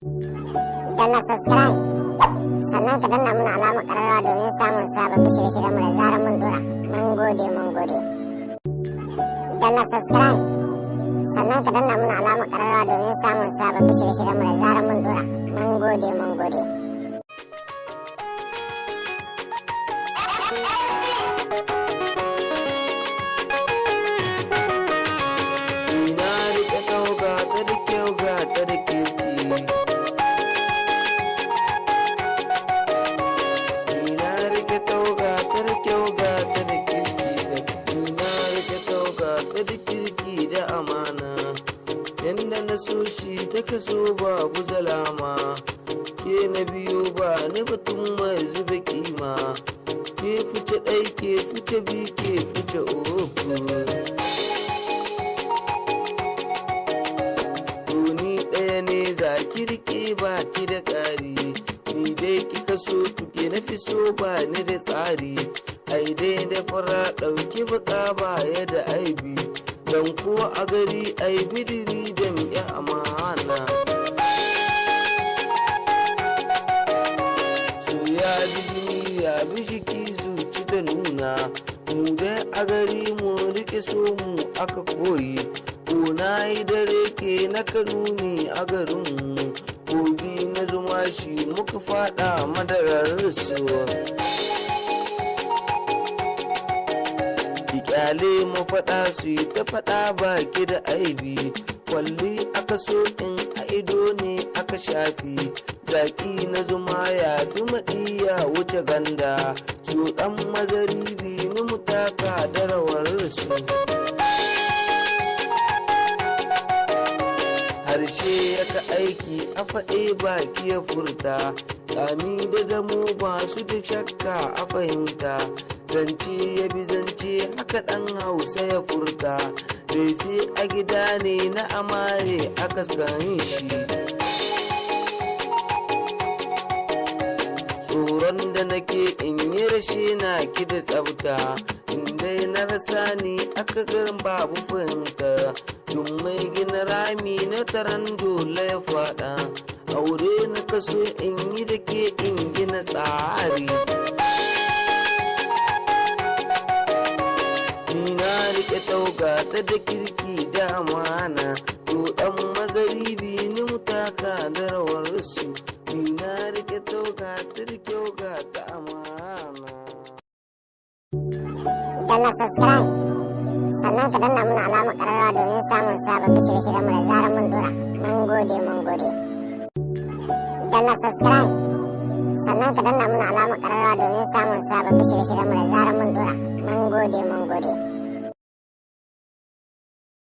danna subscribe sannan ka danna mana alamar ƙararrawa domin samun sababbin shirye-shiryen mu da zarar mun dora. Mun gode. Danna subscribe sannan ka danna mana alamar ƙararrawa domin samun sababbin shirye-shiryen mu da zarar mun dora. Mun gode. Ina rike tauga ta da kyau ga ta da kirki. Ina rike tauga ta da kyau ga ta da kirki. Ina rike tauga ta da kirki da amana. Yanda na so shi ta kaso babu zalama. Ke na biyo ba ni batun mai zube kima. Ke fice ɗai ke fice bi ke fice uku. Ki rike ba ki da ƙari, ni dai kika so tuke na fi so ba ni da tsari. Ai dai da fara ɗauki baka baya da aibi, don ko a gari ai bidiri da miya amana. So ya bi jini ya bi jiki zuci ta nuna, mu dai a gari mu rike so mu aka koyi. Ko na yi dare ke na kanuni a garinmu, kogi na zuma shi muka fada madarar su. Ki kyale mu fada su yi ta fada baki da aibi, kwalli aka so in a ido ne aka shafi. Zaki na zuma ya fi maɗiya wuce ganda, so ɗan mazari bi ni mutaka da rawar su. Harshe ya ka aiki a faɗe baki ya furta, tsami da damu ba su da shakka a fahimta. Zance ya bi zance haka ɗan Hausa ya furta, laifi a gida ne na amare aka gani shi. Tsoron da nake in yi rashe na ki da tsafta, indai na rasa ni aka garin babu fahimta. Dun mai gina rami na taron dole ya fada, aure na kaso in yi da ke in gina tsari. Ina rike tauga ta da kirki da amana, to dan mazari bi ni mutaka da rawar su. Ina rike tauga ta da kyau ga ta amana. Danna subscribe sannan ka danna mana alamar ƙararrawa domin samun sababbin shirye-shiryen mu da zarar mun dora. Mun gode. Danna subscribe sannan ka danna mana alamar ƙararrawa domin samun sababbin shirye-shiryen mu da zarar mun dora. Mun gode.